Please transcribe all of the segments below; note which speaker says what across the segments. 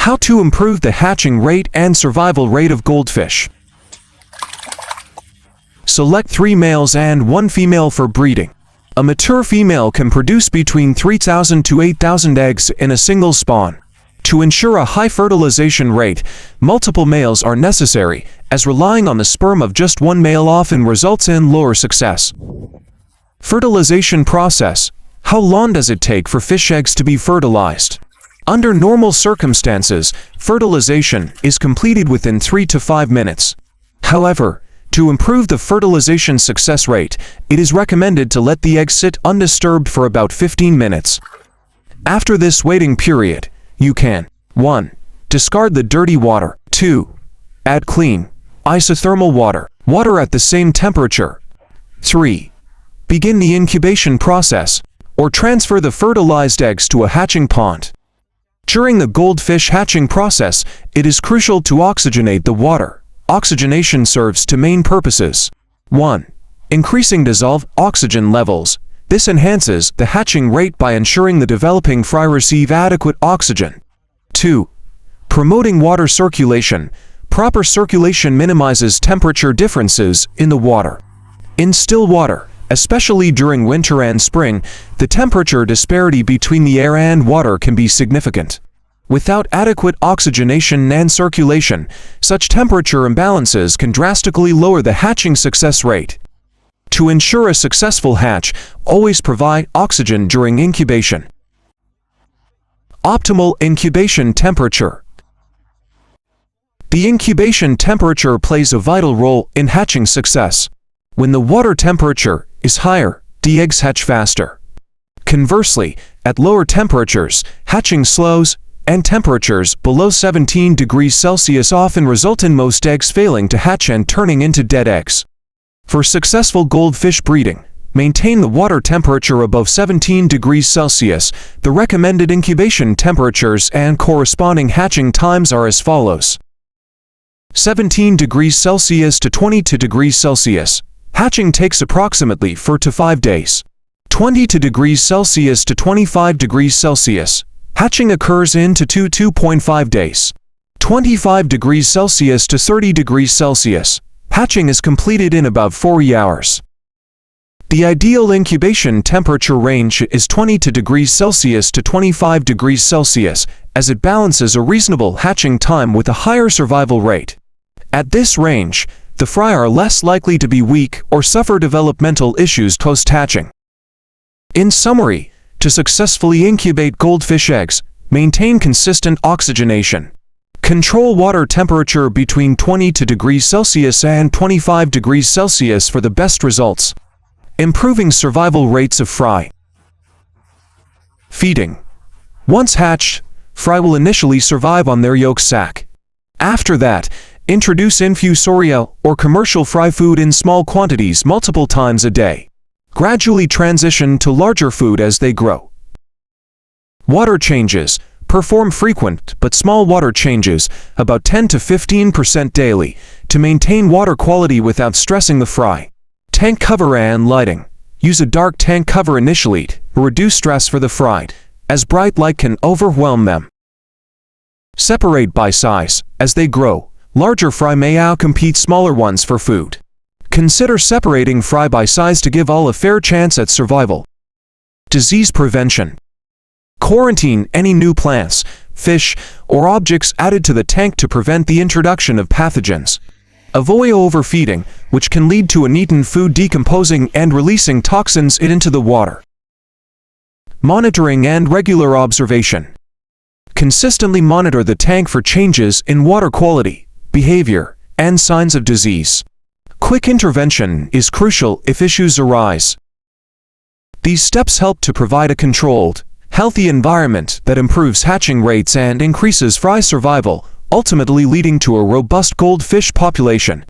Speaker 1: How to improve the hatching rate and survival rate of goldfish. Select 3 males and 1 female for breeding. A mature female can produce between 3,000 to 8,000 eggs in a single spawn. To ensure a high fertilization rate, multiple males are necessary, as relying on the sperm of just one male often results in lower success. Fertilization process. How long does it take for fish eggs to be fertilized? Under normal circumstances, fertilization is completed within 3 to 5 minutes. However, to improve the fertilization success rate, it is recommended to let the eggs sit undisturbed for about 15 minutes. After this waiting period, you can 1. Discard the dirty water. 2. Add clean, isothermal water, water at the same temperature. 3. Begin the incubation process, or transfer the fertilized eggs to a hatching pond. During the goldfish hatching process, it is crucial to oxygenate the water. Oxygenation serves two main purposes. 1. Increasing dissolved oxygen levels. This enhances the hatching rate by ensuring the developing fry receive adequate oxygen. 2. Promoting water circulation. Proper circulation minimizes temperature differences in the water. In still water, especially during winter and spring, the temperature disparity between the air and water can be significant. Without adequate oxygenation and circulation, such temperature imbalances can drastically lower the hatching success rate. To ensure a successful hatch, always provide oxygen during incubation. Optimal incubation temperature. The incubation temperature plays a vital role in hatching success. When the water temperature is higher, the eggs hatch faster. Conversely, at lower temperatures, hatching slows, and temperatures below 17 degrees Celsius often result in most eggs failing to hatch and turning into dead eggs. For successful goldfish breeding, maintain the water temperature above 17 degrees Celsius. The recommended incubation temperatures and corresponding hatching times are as follows. 17 degrees Celsius to 22 degrees Celsius. Hatching takes approximately 4 to 5 days. 22 degrees Celsius to 25 degrees Celsius. Hatching occurs in to 2.5 days. 25 degrees Celsius to 30 degrees Celsius. Hatching is completed in about 40 hours. The ideal incubation temperature range is 22 degrees Celsius to 25 degrees Celsius, as it balances a reasonable hatching time with a higher survival rate. At this range, the fry are less likely to be weak or suffer developmental issues post-hatching. In summary, to successfully incubate goldfish eggs, maintain consistent oxygenation. Control water temperature between 22 degrees Celsius and 25 degrees Celsius for the best results. Improving survival rates of fry. Feeding. Once hatched, fry will initially survive on their yolk sac. After that, introduce infusoria or commercial fry food in small quantities multiple times a day. Gradually transition to larger food as they grow. Water changes. Perform frequent but small water changes, about 10 to 15% daily, to maintain water quality without stressing the fry. Tank cover and lighting. Use a dark tank cover initially to reduce stress for the fry, as bright light can overwhelm them. Separate by size. As they grow, larger fry may outcompete smaller ones for food. Consider separating fry by size to give all a fair chance at survival. Disease prevention. Quarantine any new plants, fish, or objects added to the tank to prevent the introduction of pathogens. Avoid overfeeding, which can lead to uneaten food decomposing and releasing toxins into the water. Monitoring and regular observation. Consistently monitor the tank for changes in water quality, behavior, and signs of disease. Quick intervention is crucial if issues arise. These steps help to provide a controlled, healthy environment that improves hatching rates and increases fry survival, ultimately leading to a robust goldfish population.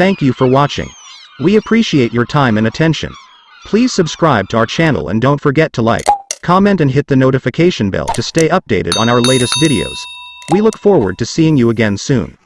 Speaker 2: Thank you for watching. We appreciate your time and attention. Please subscribe to our channel and don't forget to like, comment and hit the notification bell to stay updated on our latest videos. We look forward to seeing you again soon.